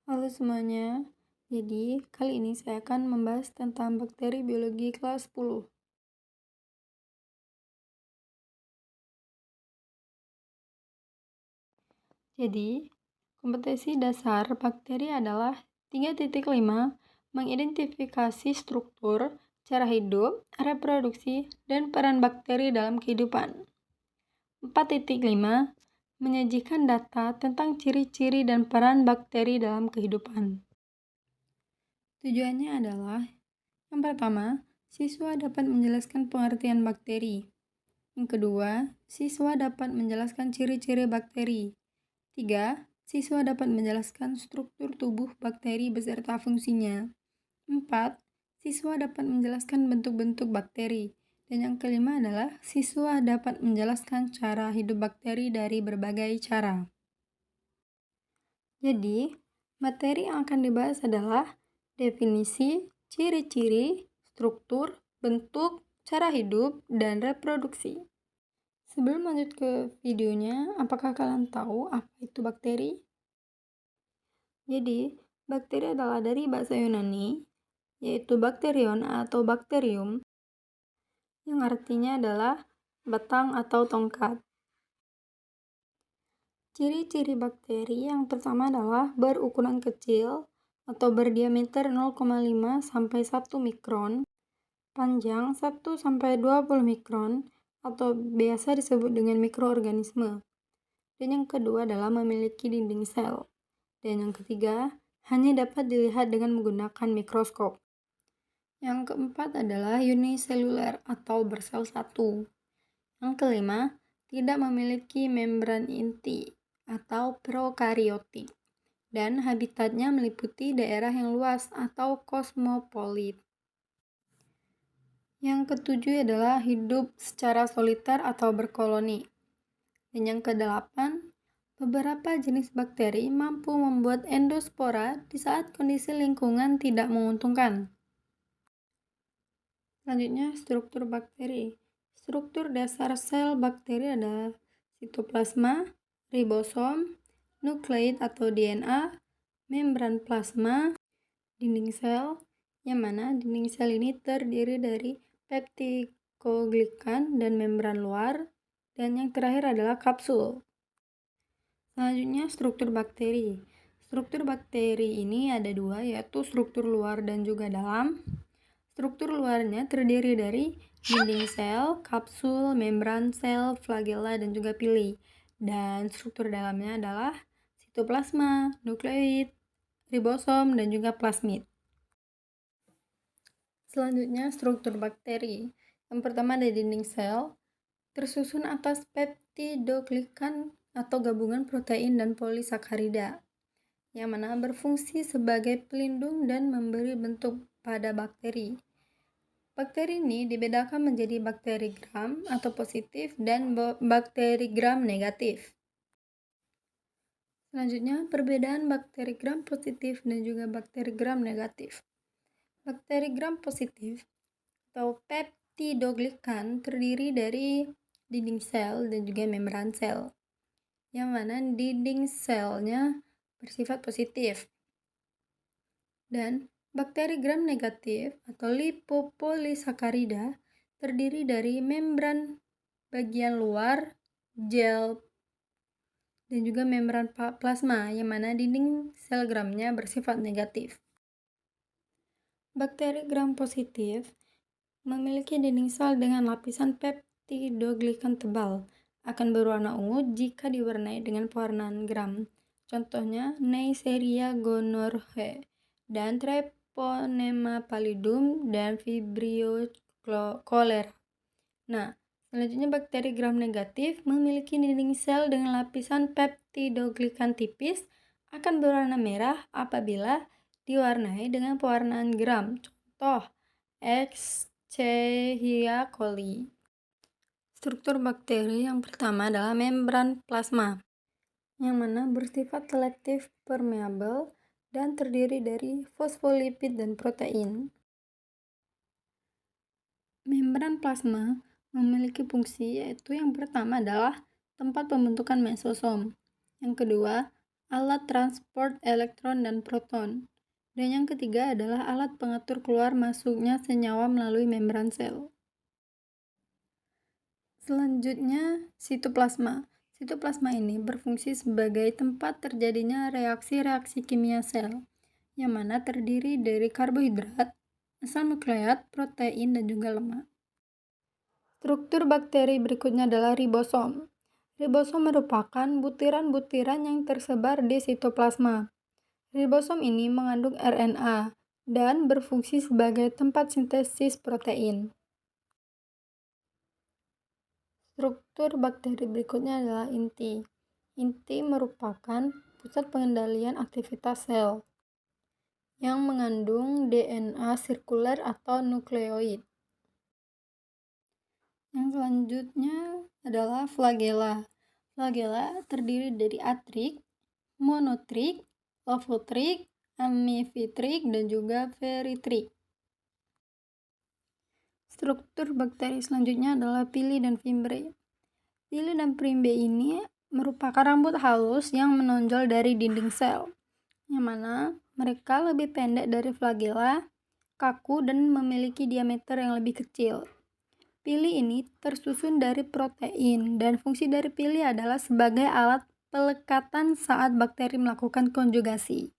Halo semuanya, jadi kali ini saya akan membahas tentang bakteri biologi kelas 10. Jadi, kompetensi dasar bakteri adalah 3.5 mengidentifikasi struktur, cara hidup, reproduksi, dan peran bakteri dalam kehidupan. 4.5 menyajikan data tentang ciri-ciri dan peran bakteri dalam kehidupan. Tujuannya adalah yang pertama, siswa dapat menjelaskan pengertian bakteri. Yang kedua, siswa dapat menjelaskan ciri-ciri bakteri. 3. Siswa dapat menjelaskan struktur tubuh bakteri beserta fungsinya. 4. Siswa dapat menjelaskan bentuk-bentuk bakteri. Dan yang kelima adalah siswa dapat menjelaskan cara hidup bakteri dari berbagai cara. Jadi, materi yang akan dibahas adalah definisi, ciri-ciri, struktur, bentuk, cara hidup, dan reproduksi. Sebelum lanjut ke videonya, apakah kalian tahu apa itu bakteri? Jadi, bakteri adalah dari bahasa Yunani, yaitu bakterion atau bakterium, yang artinya adalah batang atau tongkat. Ciri-ciri bakteri yang pertama adalah berukuran kecil atau berdiameter 0,5 sampai 1 mikron, panjang 1 sampai 20 mikron atau biasa disebut dengan mikroorganisme. Dan yang kedua adalah memiliki dinding sel. Dan yang ketiga, hanya dapat dilihat dengan menggunakan mikroskop. Yang keempat adalah uniseluler atau bersel satu. Yang kelima, tidak memiliki membran inti atau prokariotik, dan habitatnya meliputi daerah yang luas atau kosmopolit. Yang ketujuh adalah hidup secara soliter atau berkoloni. Dan yang kedelapan, beberapa jenis bakteri mampu membuat endospora di saat kondisi lingkungan tidak menguntungkan. Selanjutnya, struktur bakteri. Struktur dasar sel bakteri adalah sitoplasma, ribosom, nukleid atau DNA, membran plasma, dinding sel, yang mana dinding sel ini terdiri dari peptikoglikan dan membran luar, dan yang terakhir adalah kapsul. Selanjutnya, struktur bakteri. Struktur bakteri ini ada dua, yaitu struktur luar dan juga dalam. Struktur luarnya terdiri dari dinding sel, kapsul, membran sel, flagella, dan juga pili. Dan struktur dalamnya adalah sitoplasma, nukleid, ribosom, dan juga plasmid. Selanjutnya, struktur bakteri. Yang pertama ada dinding sel, tersusun atas peptidoglikan atau gabungan protein dan polisakarida, yang mana berfungsi sebagai pelindung dan memberi bentuk pada bakteri. Bakteri ini dibedakan menjadi bakteri gram atau positif dan bakteri gram negatif. Selanjutnya, perbedaan bakteri gram positif dan juga bakteri gram negatif. Bakteri gram positif atau peptidoglikan terdiri dari dinding sel dan juga membran sel, yang mana dinding selnya bersifat positif. Dan bakteri gram negatif atau lipopolisakarida terdiri dari membran bagian luar, gel, dan juga membran plasma, yang mana dinding sel gramnya bersifat negatif. Bakteri gram positif memiliki dinding sel dengan lapisan peptidoglikan tebal, akan berwarna ungu jika diwarnai dengan pewarnaan gram. Contohnya Neisseria gonorrhoeae dan Treponema pallidum dan Vibrio cholera. Nah, selanjutnya bakteri gram negatif memiliki dinding sel dengan lapisan peptidoglikan tipis, akan berwarna merah apabila diwarnai dengan pewarnaan gram. Contoh Escherichia coli. Struktur bakteri yang pertama adalah membran plasma, yang mana bersifat selektif permeabel dan terdiri dari fosfolipid dan protein. Membran plasma memiliki fungsi, yaitu yang pertama adalah tempat pembentukan mesosom, yang kedua alat transport elektron dan proton. Dan yang ketiga adalah alat pengatur keluar masuknya senyawa melalui membran sel. Selanjutnya, sitoplasma. Sitoplasma ini berfungsi sebagai tempat terjadinya reaksi-reaksi kimia sel, yang mana terdiri dari karbohidrat, asam nukleat, protein, dan juga lemak. Struktur bakteri berikutnya adalah ribosom. Ribosom merupakan butiran-butiran yang tersebar di sitoplasma. Ribosom ini mengandung RNA dan berfungsi sebagai tempat sintesis protein. Struktur bakteri berikutnya adalah inti. Inti merupakan pusat pengendalian aktivitas sel yang mengandung DNA sirkuler atau nukleoid. Yang selanjutnya adalah flagella. Flagella terdiri dari atrik, monotrik, lopotrik, amifitrik, dan juga feritrik. Struktur bakteri selanjutnya adalah pili dan fimbre. Pili dan fimbre ini merupakan rambut halus yang menonjol dari dinding sel, yang mana mereka lebih pendek dari flagella, kaku, dan memiliki diameter yang lebih kecil. Pili ini tersusun dari protein, dan fungsi dari pili adalah sebagai alat pelekatan saat bakteri melakukan konjugasi.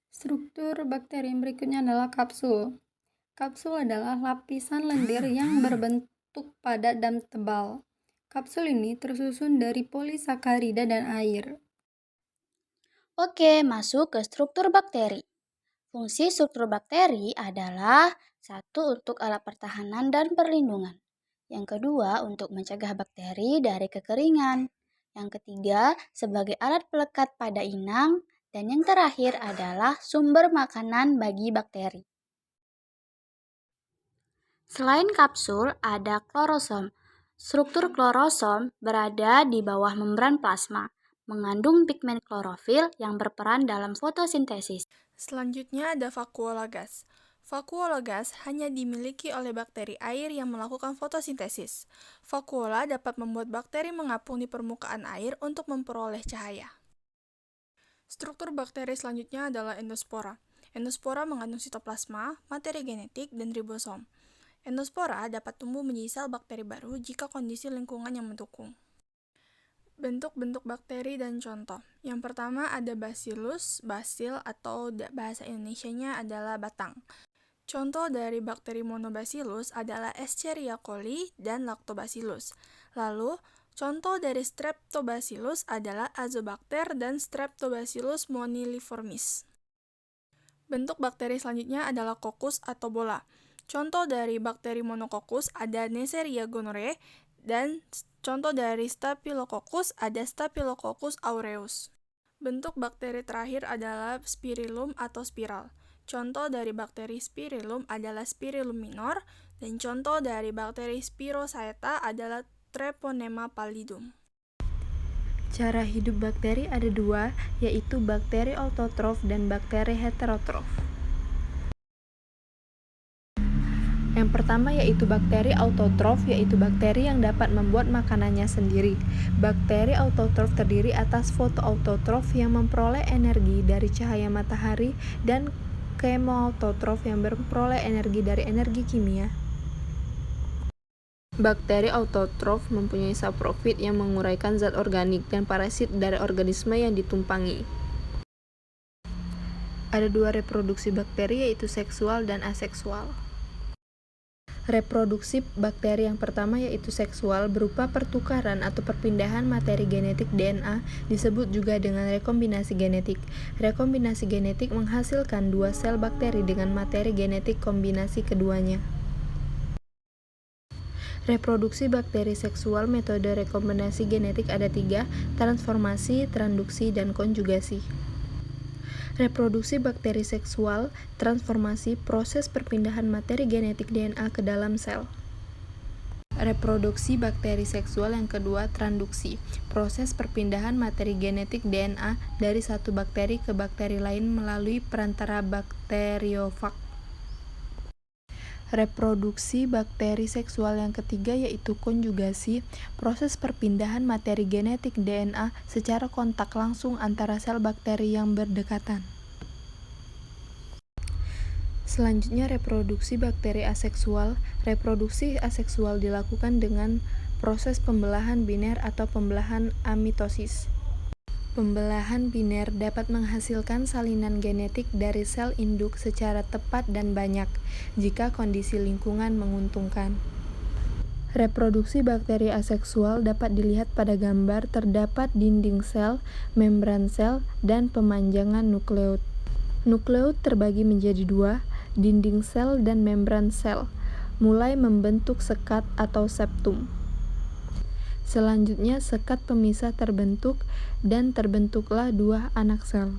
Struktur bakteri berikutnya adalah kapsul. Kapsul adalah lapisan lendir yang berbentuk padat dan tebal. Kapsul ini tersusun dari polisakarida dan air. Oke, masuk ke struktur bakteri. Fungsi struktur bakteri adalah satu untuk alat pertahanan dan perlindungan. Yang kedua untuk mencegah bakteri dari kekeringan. Yang ketiga sebagai alat pelekat pada inang. Dan yang terakhir adalah sumber makanan bagi bakteri. Selain kapsul, ada klorosom. Struktur klorosom berada di bawah membran plasma, mengandung pigmen klorofil yang berperan dalam fotosintesis. Selanjutnya ada vakuola gas. Vakuola gas hanya dimiliki oleh bakteri air yang melakukan fotosintesis. Vakuola dapat membuat bakteri mengapung di permukaan air untuk memperoleh cahaya. Struktur bakteri selanjutnya adalah endospora. Endospora mengandung sitoplasma, materi genetik, dan ribosom. Endospora dapat tumbuh menjadi sel bakteri baru jika kondisi lingkungan yang mendukung. Bentuk-bentuk bakteri dan contoh. Yang pertama ada bacillus, basil atau bahasa Indonesianya adalah batang. Contoh dari bakteri monobacillus adalah Escherichia coli dan Lactobacillus. Lalu, contoh dari Streptobacillus adalah Azobacter dan Streptobacillus moniliformis. Bentuk bakteri selanjutnya adalah kokus atau bola. Contoh dari bakteri monokokus ada Neisseria gonorrhoeae dan contoh dari Staphylococcus ada Staphylococcus aureus. Bentuk bakteri terakhir adalah spirillum atau spiral. Contoh dari bakteri spirillum adalah Spirillum minor dan contoh dari bakteri Spirochaeta adalah Treponema pallidum. Cara hidup bakteri ada dua, yaitu bakteri autotrof dan bakteri heterotrof. Yang pertama yaitu bakteri autotrof, yaitu bakteri yang dapat membuat makanannya sendiri. Bakteri autotrof terdiri atas fotoautotrof yang memperoleh energi dari cahaya matahari dan kemoautotrof yang memperoleh energi dari energi kimia. Bakteri autotrof mempunyai saprofit yang menguraikan zat organik dan parasit dari organisme yang ditumpangi. Ada dua reproduksi bakteri, yaitu seksual dan aseksual. Reproduksi bakteri yang pertama yaitu seksual berupa pertukaran atau perpindahan materi genetik DNA, disebut juga dengan rekombinasi genetik. Rekombinasi genetik menghasilkan dua sel bakteri dengan materi genetik kombinasi keduanya. Reproduksi bakteri seksual metode rekombinasi genetik ada tiga: transformasi, transduksi, dan konjugasi. Reproduksi bakteri seksual, transformasi, proses perpindahan materi genetik DNA ke dalam sel. Reproduksi bakteri seksual yang kedua, transduksi, proses perpindahan materi genetik DNA dari satu bakteri ke bakteri lain melalui perantara bakteriofag. Reproduksi bakteri seksual yang ketiga yaitu konjugasi, proses perpindahan materi genetik DNA secara kontak langsung antara sel bakteri yang berdekatan. Selanjutnya, reproduksi bakteri aseksual. Reproduksi aseksual dilakukan dengan proses pembelahan biner atau pembelahan amitosis. Pembelahan biner dapat menghasilkan salinan genetik dari sel induk secara tepat dan banyak, jika kondisi lingkungan menguntungkan. Reproduksi bakteri aseksual dapat dilihat pada gambar. Terdapat dinding sel, membran sel, dan pemanjangan nukleot. Nukleot terbagi menjadi dua, dinding sel dan membran sel, mulai membentuk sekat atau septum. Selanjutnya, sekat pemisah terbentuk dan terbentuklah dua anak sel.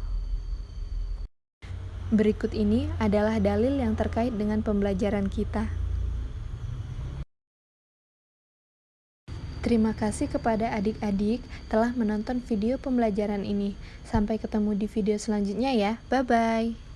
Berikut ini adalah dalil yang terkait dengan pembelajaran kita. Terima kasih kepada adik-adik telah menonton video pembelajaran ini. Sampai ketemu di video selanjutnya ya. Bye-bye.